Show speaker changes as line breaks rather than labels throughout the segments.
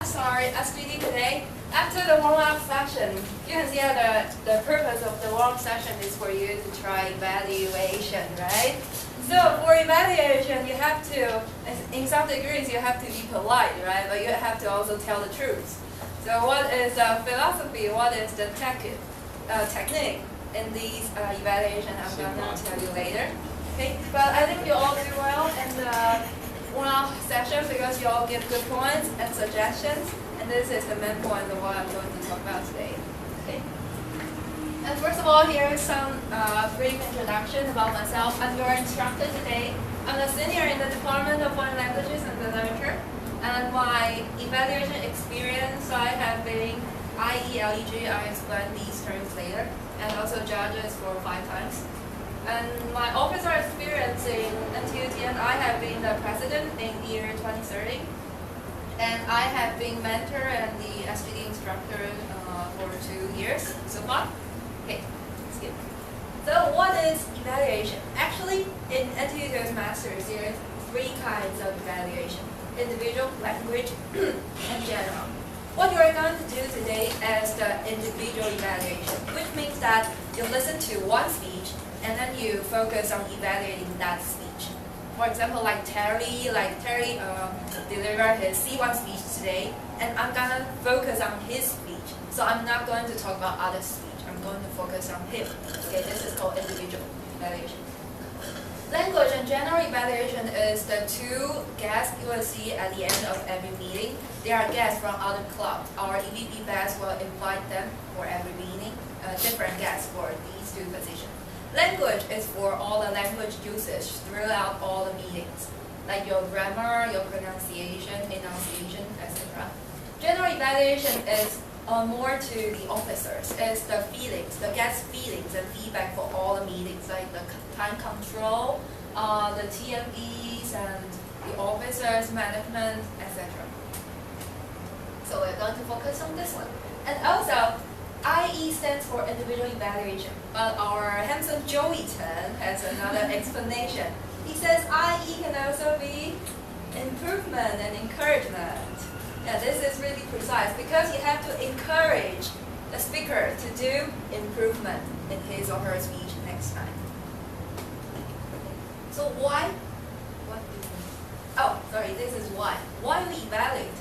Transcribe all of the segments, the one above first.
Sorry, SGD today. After the warm-up session, you can see that the purpose of the warm-up session is for you to try evaluation, right? So for evaluation, you have to, in some degrees, you have to be polite, right? But you have to also tell the truth. So what is philosophy? What is the technique in these evaluation? I'm going to tell you later. Okay, but I think you all do well in the warm-up session because you all give good points and suggestions. And this is the main point of what I'm going to talk about today. Okay. And first of all, here is some brief introduction about myself. I'm your instructor today. I'm a senior in the Department of Foreign Languages and Literature. And my evaluation experience, I have been IE, LEG, I'll explain these terms later, and also judges for 5 times. And my officer experience in NTUT, and I have been the president in year 2030. And I have been mentor and the SGD instructor for 2 years so far. Okay, skip. So what is evaluation? Actually, in NTUT's Masters, there are 3 kinds of evaluation: individual, language, and general. What you are going to do today is the individual evaluation, which means that you listen to one speech and then you focus on evaluating that speech. For example, like Terry delivered his C1 speech today, and I'm gonna focus on his speech. So I'm not going to talk about other speech. I'm going to focus on him. Okay, this is called individual evaluation. Language and general evaluation is the 2 guests you will see at the end of every meeting. They are guests from other clubs. Our EVP batch will invite them for every meeting, different guests for these 2 positions. Language is for all the language usage throughout all the meetings, like your grammar, your pronunciation, enunciation, etc. General evaluation is more to the officers. It's the feelings, the guest feelings and feedback for all the meetings, like the time control, the TMEs, and the officers, management, etc. So we're going to focus on this one. And also, IE stands for individual evaluation, but our handsome Joey Chen has another explanation. He says IE can also be improvement and encouragement. Yeah, this is really precise because you have to encourage the speaker to do improvement in his or her speech next time. So why? What do you mean? Oh, sorry, this is why. Why we evaluate?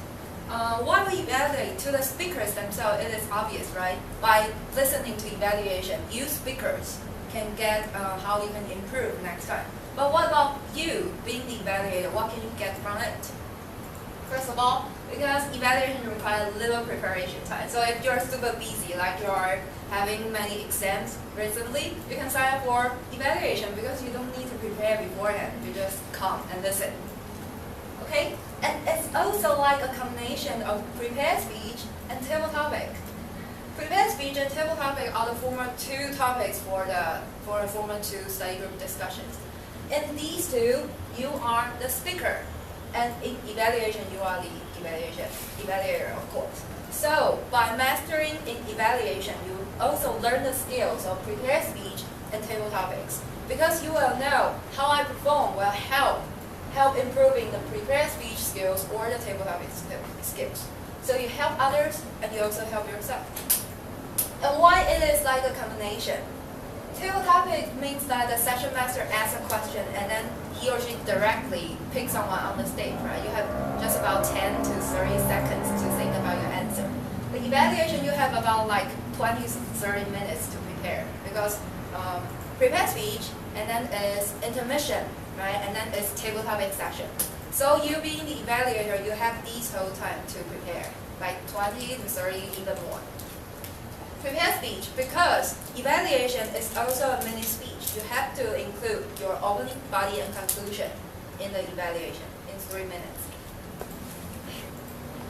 Why we evaluate to the speakers themselves, it is obvious, right? By listening to evaluation, you speakers can get how you can improve next time. But what about you being the evaluator? What can you get from it? First of all, because evaluation requires little preparation time. So if you're super busy, like you're having many exams recently, you can sign up for evaluation because you don't need to prepare beforehand. You just come and listen. Okay? And it's also like a combination of prepared speech and table topic. Prepared speech and table topic are the former 2 topics for the former 2 study group discussions. In these 2, you are the speaker, and in evaluation, you are the evaluator, of course. So by mastering in evaluation, you also learn the skills of prepared speech and table topics, because you will know how I perform will help improving the prepared speech skills or the table topic skills. So you help others and you also help yourself. And why it is like a combination? Table topic means that the session master asks a question and then he or she directly picks someone on the stage, right? You have just about 10 to 30 seconds to think about your answer. The evaluation, you have about like 20 to 30 minutes to prepare because prepared speech and then is intermission, right? And then it's table topic session. So you being the evaluator, you have these whole time to prepare, like 20 to 30, even more. Prepared speech, because evaluation is also a mini speech. You have to include your opening, body, and conclusion in the evaluation in 3 minutes.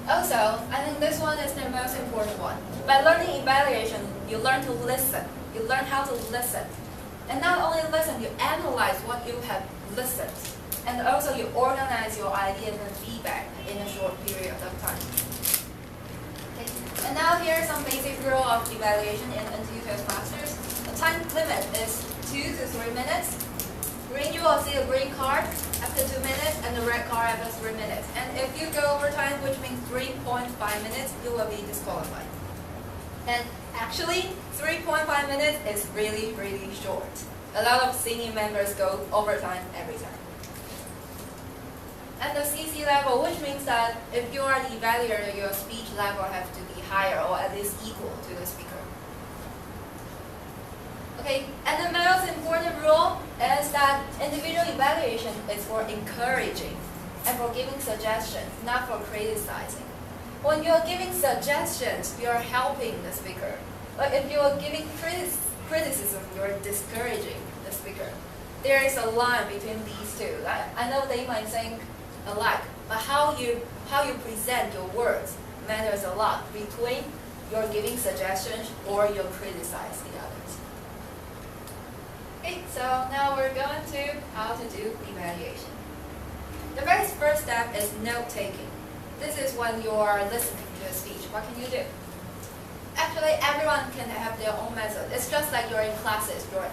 Also, I think this one is the most important one. By learning evaluation, you learn to listen. You learn how to listen. And not only listen, you analyze what you have listened. And also you organize your ideas and feedback in a short period of time. Okay. And now here are some basic rules of evaluation in NTU's Masters. The time limit is 2 to 3 minutes. Green, you will see a green card. after 2 minutes, and the red card after 3 minutes. And if you go overtime, which means 3.5 minutes, you will be disqualified. And actually, 3.5 minutes is really, really short. A lot of senior members go overtime every time. And the CC level, which means that if you are the evaluator, your speech level has to be higher or at least equal to the speaker. Okay, and the most important rule is that individual evaluation is for encouraging and for giving suggestions, not for criticizing. When you're giving suggestions, you're helping the speaker. But if you're giving criticism, you're discouraging the speaker. There is a line between these two. I know they might think alike, but how you present your words matters a lot between you're giving suggestions or you're criticizing the others. Okay, so now we're going to how to do evaluation. The very first step is note-taking. This is when you're listening to a speech. What can you do? Actually, everyone can have their own method. It's just like you're in classes, your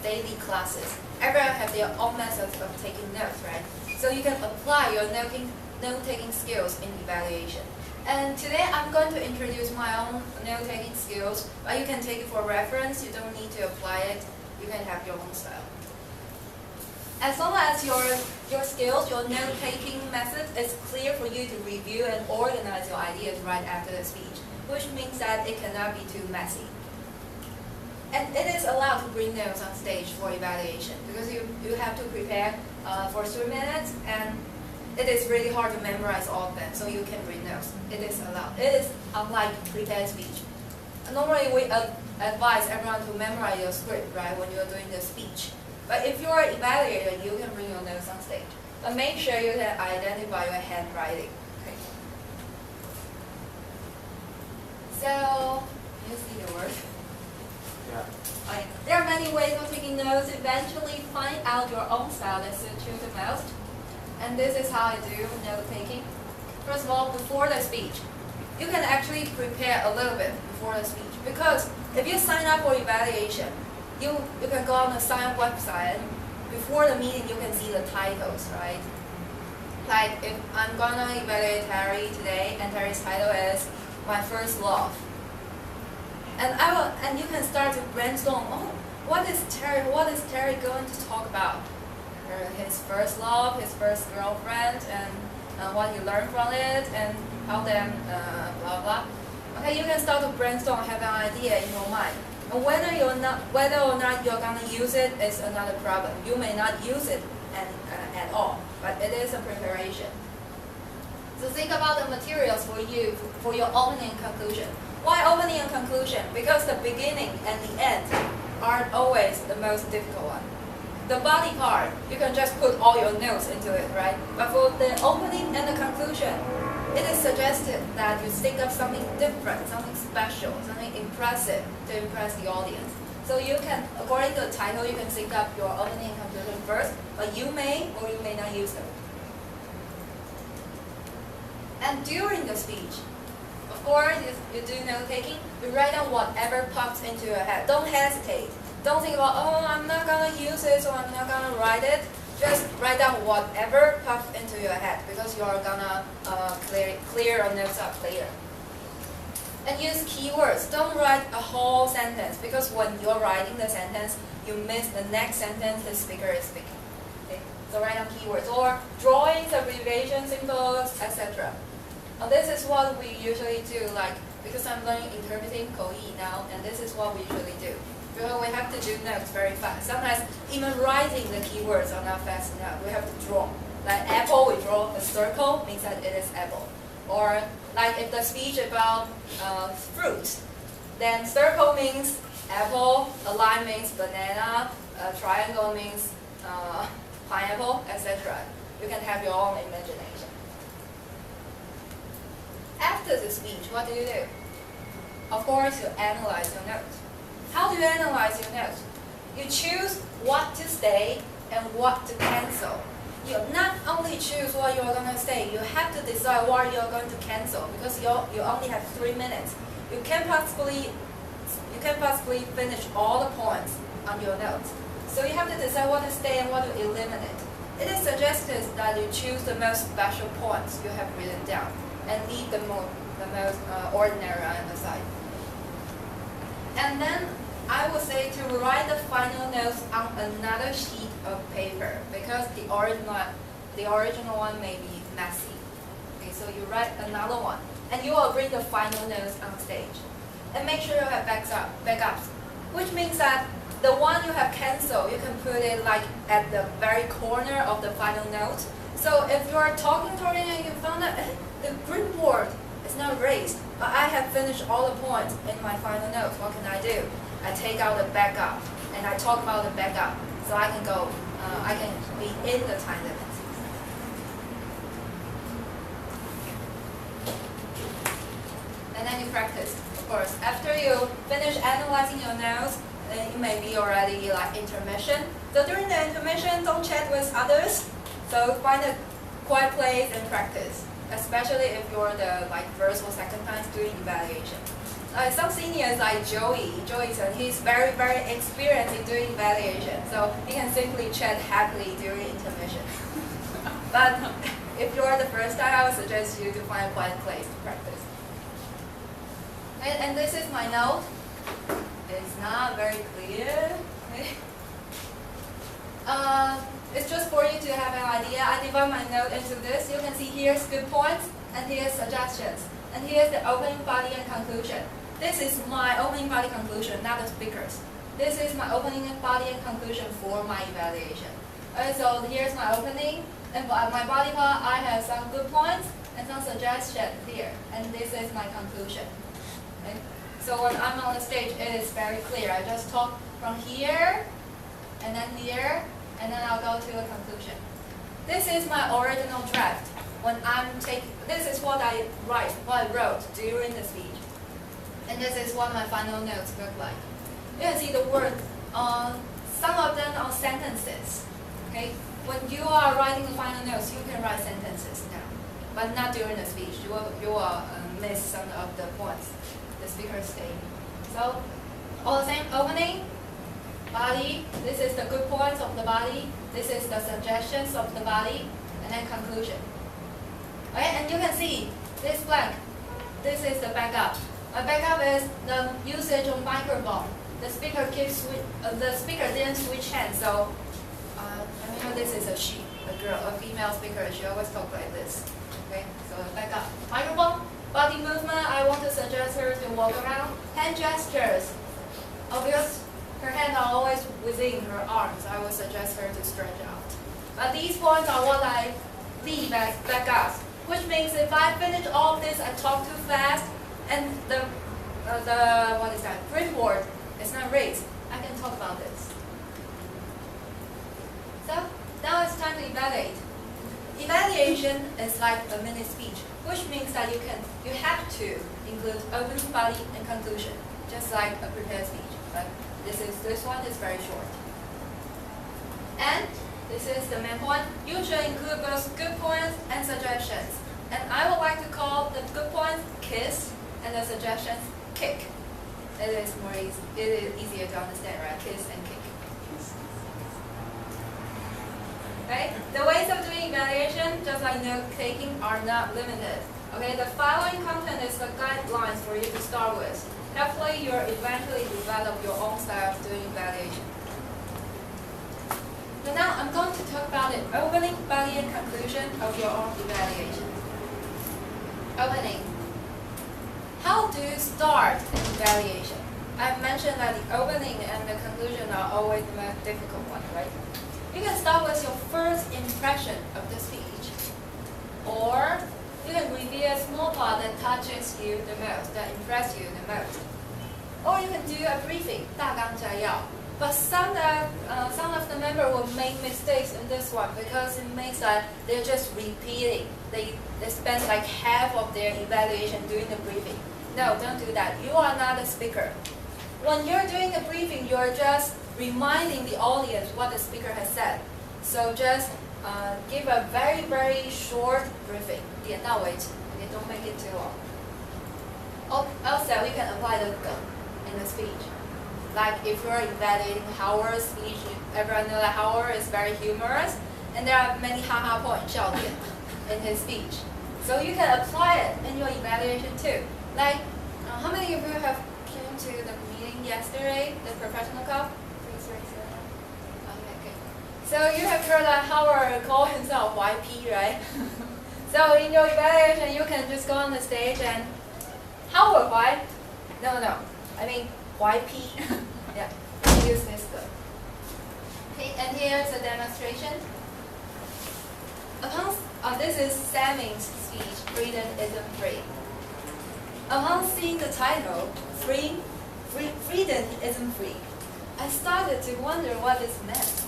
daily classes. Everyone have their own methods of taking notes, right? So you can apply your note-taking skills in evaluation. And today I'm going to introduce my own note-taking skills, but you can take it for reference. You don't need to apply it. You can have your own style. As long as your skills, your note-taking method is clear for you to review and organize your ideas right after the speech, which means that it cannot be too messy. And it is allowed to bring notes on stage for evaluation because you have to prepare for 3 minutes, and it is really hard to memorize all of them, so you can bring notes. It is allowed. It is unlike prepared speech. Normally we advise everyone to memorize your script, right, when you're doing the speech. But if you're an evaluator, you can bring your notes on stage. But make sure you can identify your handwriting. Okay. So, you see the word?
Yeah.
Okay. There are many ways of taking notes. Eventually, find out your own style that suits you the most. And this is how I do note taking. First of all, before the speech, you can actually prepare a little bit before the speech. Because if you sign up for evaluation, you can go on the sign up website. Before the meeting, you can see the titles, right? Like if I'm gonna evaluate Terry today, and Terry's title is My First Love. And you can start to brainstorm. Oh, what is Terry going to talk about? His first love, his first girlfriend, and what he learned from it, and how them blah blah. Okay, you can start to brainstorm, have an idea in your mind. And whether or not you're gonna use it is another problem. You may not use it at all, but it is a preparation. So think about the materials for your opening and conclusion. Why opening and conclusion? Because the beginning and the end aren't always the most difficult one. The body part, you can just put all your notes into it, right? But for the opening and the conclusion, it is suggested that you think of something different, something special, something impressive to impress the audience. So you can, according to the title, you can think up your opening and conclusion first, but you may or you may not use them. And during the speech, of course, you do note-taking, you write down whatever pops into your head. Don't hesitate. Don't think about, oh, I'm not going to use it, so I'm not going to write it. Just write down whatever pops into your head because you're going to clear your notes up later. And use keywords. Don't write a whole sentence because when you're writing the sentence, you miss the next sentence the speaker is speaking. Okay? So write down keywords or drawings, abbreviations, symbols, etc. Now this is what we usually do, like because I'm learning interpreting Korean now, and this is what we usually do. Because we have to do notes very fast. Sometimes even writing the keywords are not fast enough. We have to draw. Like apple, we draw a circle, means that it is apple. Or like if the speech about fruits, then circle means apple, a line means banana, a triangle means pineapple, etc. You can have your own imagination. After the speech, what do? Of course, you analyze your notes. How do you analyze your notes? You choose what to say and what to cancel. You not only choose what you're going to say, you have to decide what you're going to cancel because you only have 3 minutes. You can't possibly finish all the points on your notes. So you have to decide what to say and what to eliminate. it is suggested that you choose the most special points you have written down and leave the most ordinary on the side. And then I would say to write the final notes on another sheet of paper because the original one may be messy. Okay, so you write another one and you will bring the final notes on stage. And make sure you have backups, which means that the one you have canceled, you can put it like at the very corner of the final note. So if you are talking to it and you found that the green board is not raised, but I have finished all the points in my final notes, what can I do? I take out the backup and I talk about the backup so I can go, I can be in the time limit. And then you practice, of course. After you finish analyzing your notes, it may be already like intermission. So during the intermission, don't chat with others. So find a quiet place and practice, especially if you're the first or second time doing evaluation. Some seniors like Joey, he's very, very experienced in doing evaluation, so he can simply chat happily during intermission. But if you're the first time, I would suggest you to find a quiet place to practice. And this is my note. It's not very clear. It's just for you to have an idea. I divide my note into this. You can see here's good points, and here's suggestions. And here's the opening body and conclusion. This is my opening body conclusion, not the speakers. This is my opening body and conclusion for my evaluation. So here's my opening, and my body part, I have some good points and some suggestions here. And this is my conclusion. Okay? So when I'm on the stage, it is very clear. I just talk from here, and then here, and then I'll go to a conclusion. This is my original draft. This is what I wrote during the speech. And this is what my final notes look like. You can see the word, some of them are sentences. Okay? When you are writing the final notes, you can write sentences down, but not during the speech. You will miss some of the points the speaker is saying. So, all the same, opening, body, this is the good points of the body, this is the suggestions of the body, and then conclusion. Okay, and you can see this blank, this is the backup. My backup is the usage of microphone. The speaker didn't switch hands, so this is a she, a girl, a female speaker. She always talks like this. Okay, so backup. Microphone, body movement. I want to suggest her to walk around. Hand gestures. Because her hands are always within her arms, I would suggest her to stretch out. But these points are what I leave as backups, which means if I finish all of this, I talk too fast, and the green board is not raised, I can talk about this. So now it's time to evaluate. Evaluation is like a mini speech, which means that you have to include opening body and conclusion, just like a prepared speech. But this one is very short. And this is the main point. You should include both good points and suggestions. And I would like to call the good points kiss and the suggestions kick. It is easier to understand, right? Kiss and kick. Okay? The ways of doing evaluation, just like note-taking, are not limited. Okay? The following content is the guidelines for you to start with. Hopefully, you'll eventually develop your own style of doing evaluation. So now, I'm going to talk about the opening, body, and conclusion of your own evaluation. Opening. How do you start an evaluation? I've mentioned that the opening and the conclusion are always the most difficult one, right? You can start with your first impression of the speech. Or you can review a small part that touches you the most, that impresses you the most. Or you can do a briefing, 大纲摘要. But some of the members will make mistakes in this one because it means that they're just repeating. They spend like half of their evaluation doing the briefing. No, don't do that. You are not a speaker. When you're doing a briefing, you're just reminding the audience what the speaker has said. So just give a very, very short briefing. 点到为止. Okay, don't make it too long. Also, you can apply the梗 in the speech. Like if you're evaluating Howard's speech, everyone knows that Howard is very humorous, and there are many haha points, 笑点, in his speech. So you can apply it in your evaluation too. Like, how many of you have came to the meeting yesterday, the professional cup? Please raise your hand. Okay, good. So you have heard that Howard called himself YP, right? So in your evaluation, you can just go on the stage and Howard, why? No. I mean YP. Yeah. Use this good. Okay, and here's a demonstration. This is Samming's speech, Freedom Isn't Free. Upon seeing the title, Freedom Isn't Free, I started to wonder what this meant.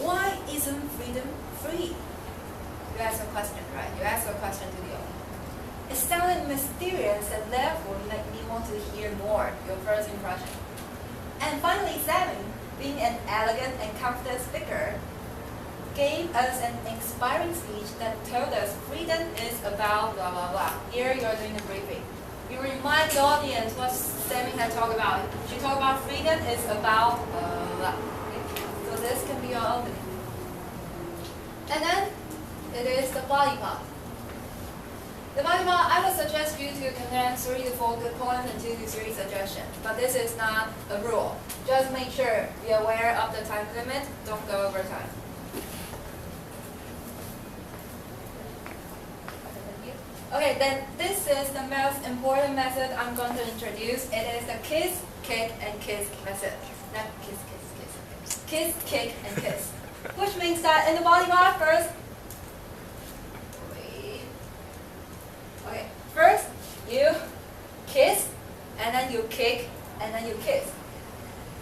Why isn't freedom free? You ask a question, right? You ask a question to the audience. It sounded mysterious and therefore made me want to hear more, your first impression. And finally, Samming, being an elegant and confident speaker, gave us an inspiring speech that told us freedom is about blah blah blah. Here you are doing a briefing. You remind the audience what Samming had talked about. She talked about freedom is about blah blah. Okay? So this can be your opening. And then it is the body part. The body part, I would suggest you to condense 3 to 4 good points and 2 to 3 suggestions. But this is not a rule. Just make sure you're aware of the time limit. Don't go over time. Okay, then this is the most important method I'm going to introduce. It is the kiss, kick, and kiss method. Not kiss, kiss, kiss. Kiss, kick, and kiss. Which means that in the body part, first, first you kiss, and then you kick, and then you kiss.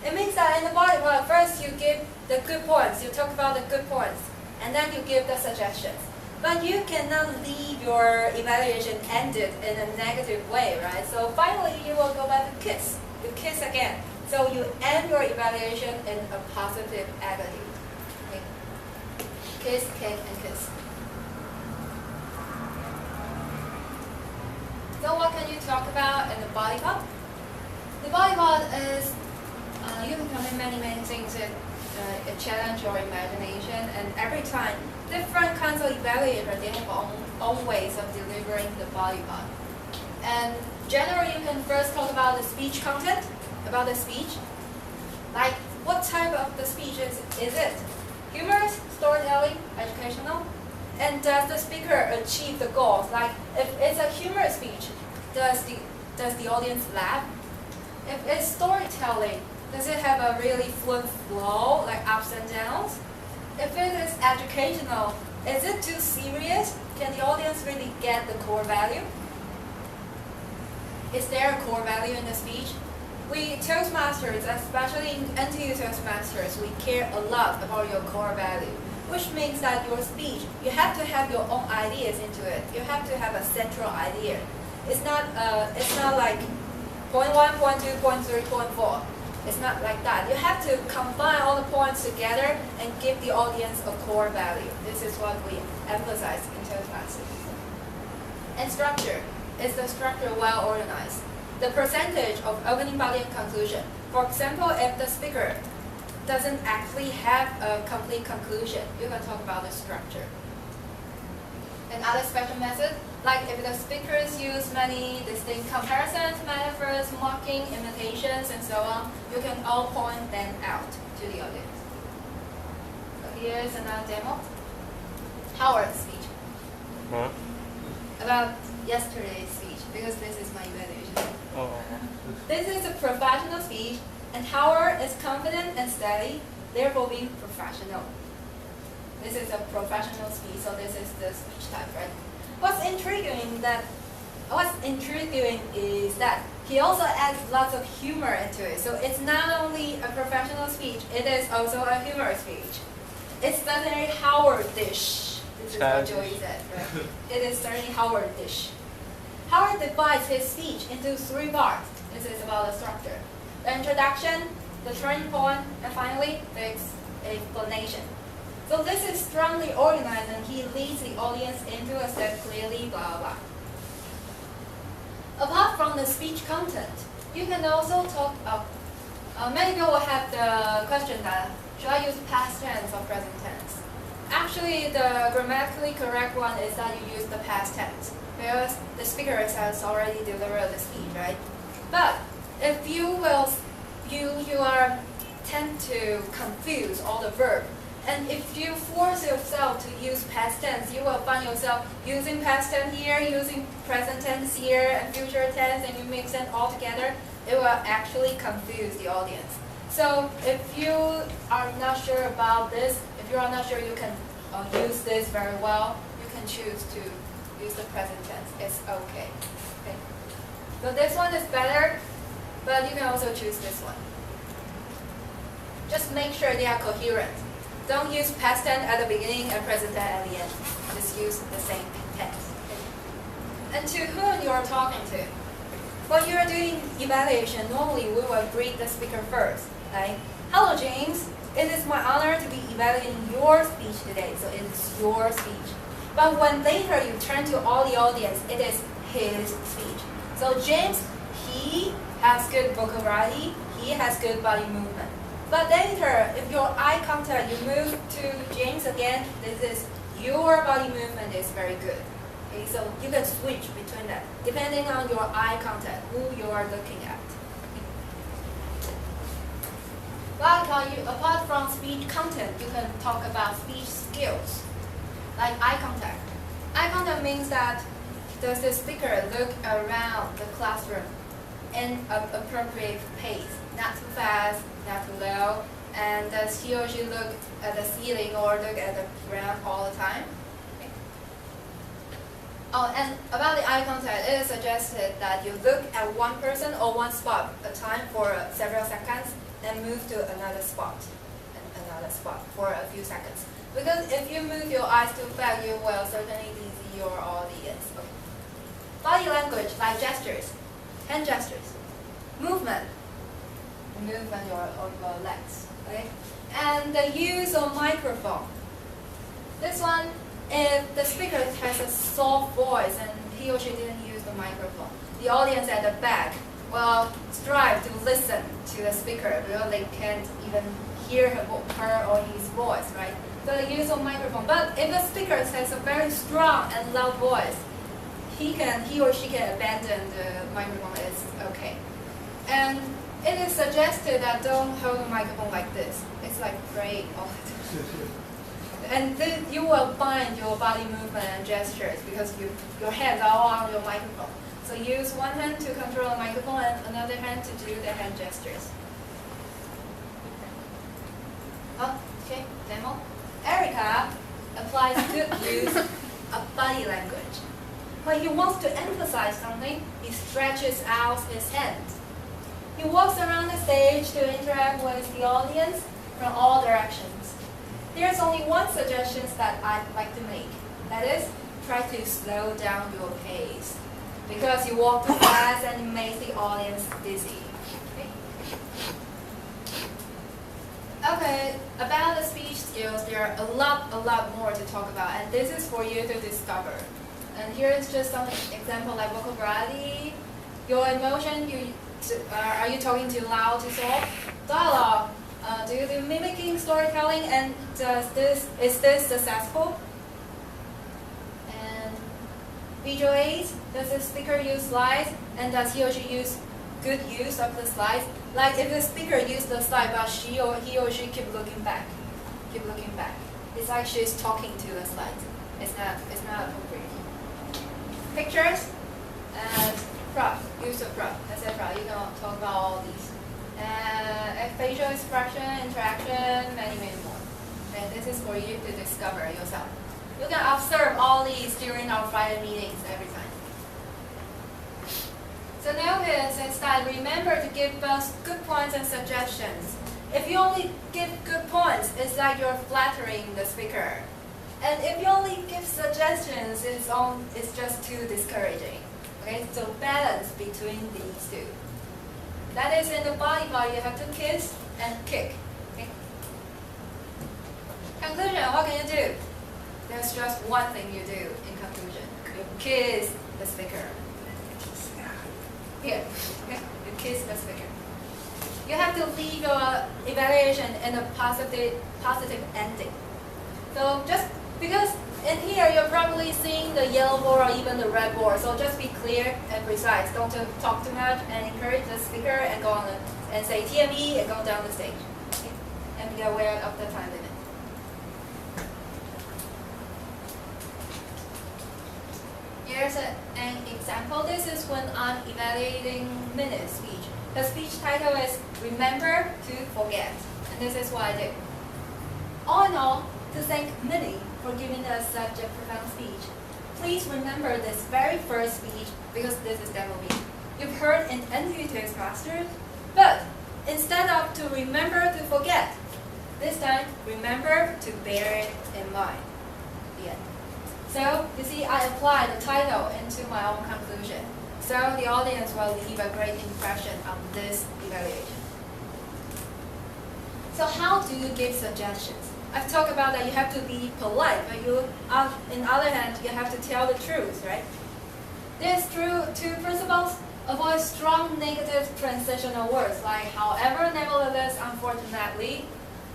It means that in the body part, first you give the good points. You talk about the good points, and then you give the suggestions. But you cannot leave your evaluation ended in a negative way, right? So finally, you will go back to kiss. You kiss again. So you end your evaluation in a positive attitude. Okay. Kiss, kick, and kiss. So what can you talk about in the body part? The body part is, you can combine many things that challenge your imagination, and every time, different kinds of evaluators, they have own ways of delivering the body part. And generally, you can first talk about the speech content, about the speech. Like, what type of the speech is it? Humorous, storytelling, educational? And does the speaker achieve the goals? Like, if it's a humorous speech, does the audience laugh? If it's storytelling, does it have a really fluent flow, like ups and downs? If it is educational, is it too serious? Can the audience really get the core value? Is there a core value in the speech? We Toastmasters, especially in NTU Toastmasters, we care a lot about your core value, which means that your speech, you have to have your own ideas into it. You have to have a central idea. It's not like point 1, point 2, point 3, point 4. It's not like that. You have to combine all the points together and give the audience a core value. This is what we emphasize in Toastmasters. And structure. Is the structure well organized? The percentage of opening body and conclusion. For example, if the speaker doesn't actually have a complete conclusion, you can talk about the structure. Another special method, like if the speakers use many distinct comparisons, metaphors, mocking, imitations, and so on, you can all point them out to the audience. So here's another demo. Howard's speech.
Huh?
About yesterday's speech, because this is my evaluation.
Oh.
This is a professional speech, and Howard is confident and steady, therefore being professional. This is a professional speech, so this is the speech type, right? What's intriguing is that he also adds lots of humor into it. So it's not only a professional speech, it is also a humor speech. It's certainly Howard-ish. This is what Joey said, right? It is certainly Howard-ish. Howard divides his speech into 3 parts. This is about the structure. The introduction, the turning point, and finally, the explanation. So this is strongly organized, and he leads the audience into a step clearly, blah, blah. Apart from the speech content, you can also talk about, many people will have the question that, should I use past tense or present tense? Actually, the grammatically correct one is that you use the past tense because the speaker has already delivered the speech, right? But if you are tend to confuse all the verb, and if you force yourself to use past tense, you will find yourself using past tense here, using present tense here, and future tense, and you mix them all together. It will actually confuse the audience. So if you are not sure about this, if you are not sure you can use this very well, you can choose to use the present tense. It's okay. Okay. So this one is better, but you can also choose this one. Just make sure they are coherent. Don't use past tense at the beginning and present tense at the end. Just use the same tense. Okay. And to whom you are talking to. When you are doing evaluation, normally we will greet the speaker first. Like, hello James, it is my honor to be evaluating your speech today. So it is your speech. But when later you turn to all the audience, it is his speech. So James, he has good vocabulary, he has good body movement. But later, if your eye contact, you move to James again, this is your body movement is very good. Okay, so you can switch between that, depending on your eye contact, who you are looking at. But apart from speech content, you can talk about speech skills, like eye contact. Eye contact means that does the speaker look around the classroom in an appropriate pace, not too fast, not too low, and does he or she look at the ceiling or look at the ground all the time? Okay. Oh, and about the eye contact, it is suggested that you look at one person or one spot at a time for several seconds, and move to another spot and another spot for a few seconds. Because if you move your eyes too fast, you will certainly dizzy your audience. Okay. Body language, like gestures, hand gestures, movement of your legs. Okay? And the use of microphone. This one, if the speaker has a soft voice and he or she didn't use the microphone, the audience at the back will strive to listen to the speaker because they can't even hear her or his voice, right? So the use of microphone. But if the speaker has a very strong and loud voice, he or she can abandon the microphone. It's okay. And it is suggested that don't hold the microphone like this. It's like great all the time. And then you will find your body movement and gestures because your hands are all on your microphone. So use one hand to control the microphone and another hand to do the hand gestures. Okay, demo. Erica applies good use of body language. When he wants to emphasize something, he stretches out his hands. He walks around the stage to interact with the audience from all directions. There's only one suggestion that I'd like to make. That is, try to slow down your pace. Because you walk too fast and it makes the audience dizzy. Okay, about the speech skills, there are a lot more to talk about, and this is for you to discover. And here is just some example like vocabulary, your emotion, are you talking too loud, too soft? Dialogue, do you do mimicking, storytelling, and is this successful? And visual aids, does the speaker use slides, and does he or she use good use of the slides? Like if the speaker used the slide but he or she keep looking back. It's like she's talking to the slides. It's not appropriate. Pictures and prop, use of prop, etc. You can talk about all these. Facial expression, interaction, many more. And this is for you to discover yourself. You can observe all these during our Friday meetings every time. So notice is that remember to give both good points and suggestions. If you only give good points, it's like you're flattering the speaker. And if you only give suggestions, it's just too discouraging. Okay, so balance between these two. That is in the body part, you have to kiss and kick. Okay? Conclusion, what can you do? There's just one thing you do in conclusion. You kiss the speaker. Here, okay? You kiss the speaker. You have to leave your evaluation in a positive ending. So just because in here you're probably seeing the yellow board or even the red board, so just be clear and precise. Don't talk too much and encourage the speaker and go on and say TME and go down the stage. Okay? And be aware of the time limit. Here's an example. This is when I'm evaluating minute speech. The speech title is Remember to Forget. And this is what I did. All in all, to thank Minnie for giving us such a profound speech, please remember this very first speech because this is demo B. You've heard in intuitive masters, but instead of to remember to forget, this time remember to bear it in mind. The end. So you see, I applied the title into my own conclusion. So the audience will leave a great impression on this evaluation. So how do you give suggestions? I've talked about that you have to be polite, but on the other hand, you have to tell the truth, right? There's two principles. Avoid strong negative transitional words like however, nevertheless, unfortunately.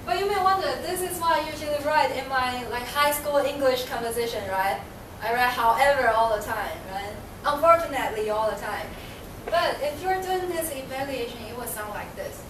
But you may wonder, this is what I usually write in my high school English composition, right? I write however all the time, right? Unfortunately all the time. But if you're doing this evaluation, it will sound like this.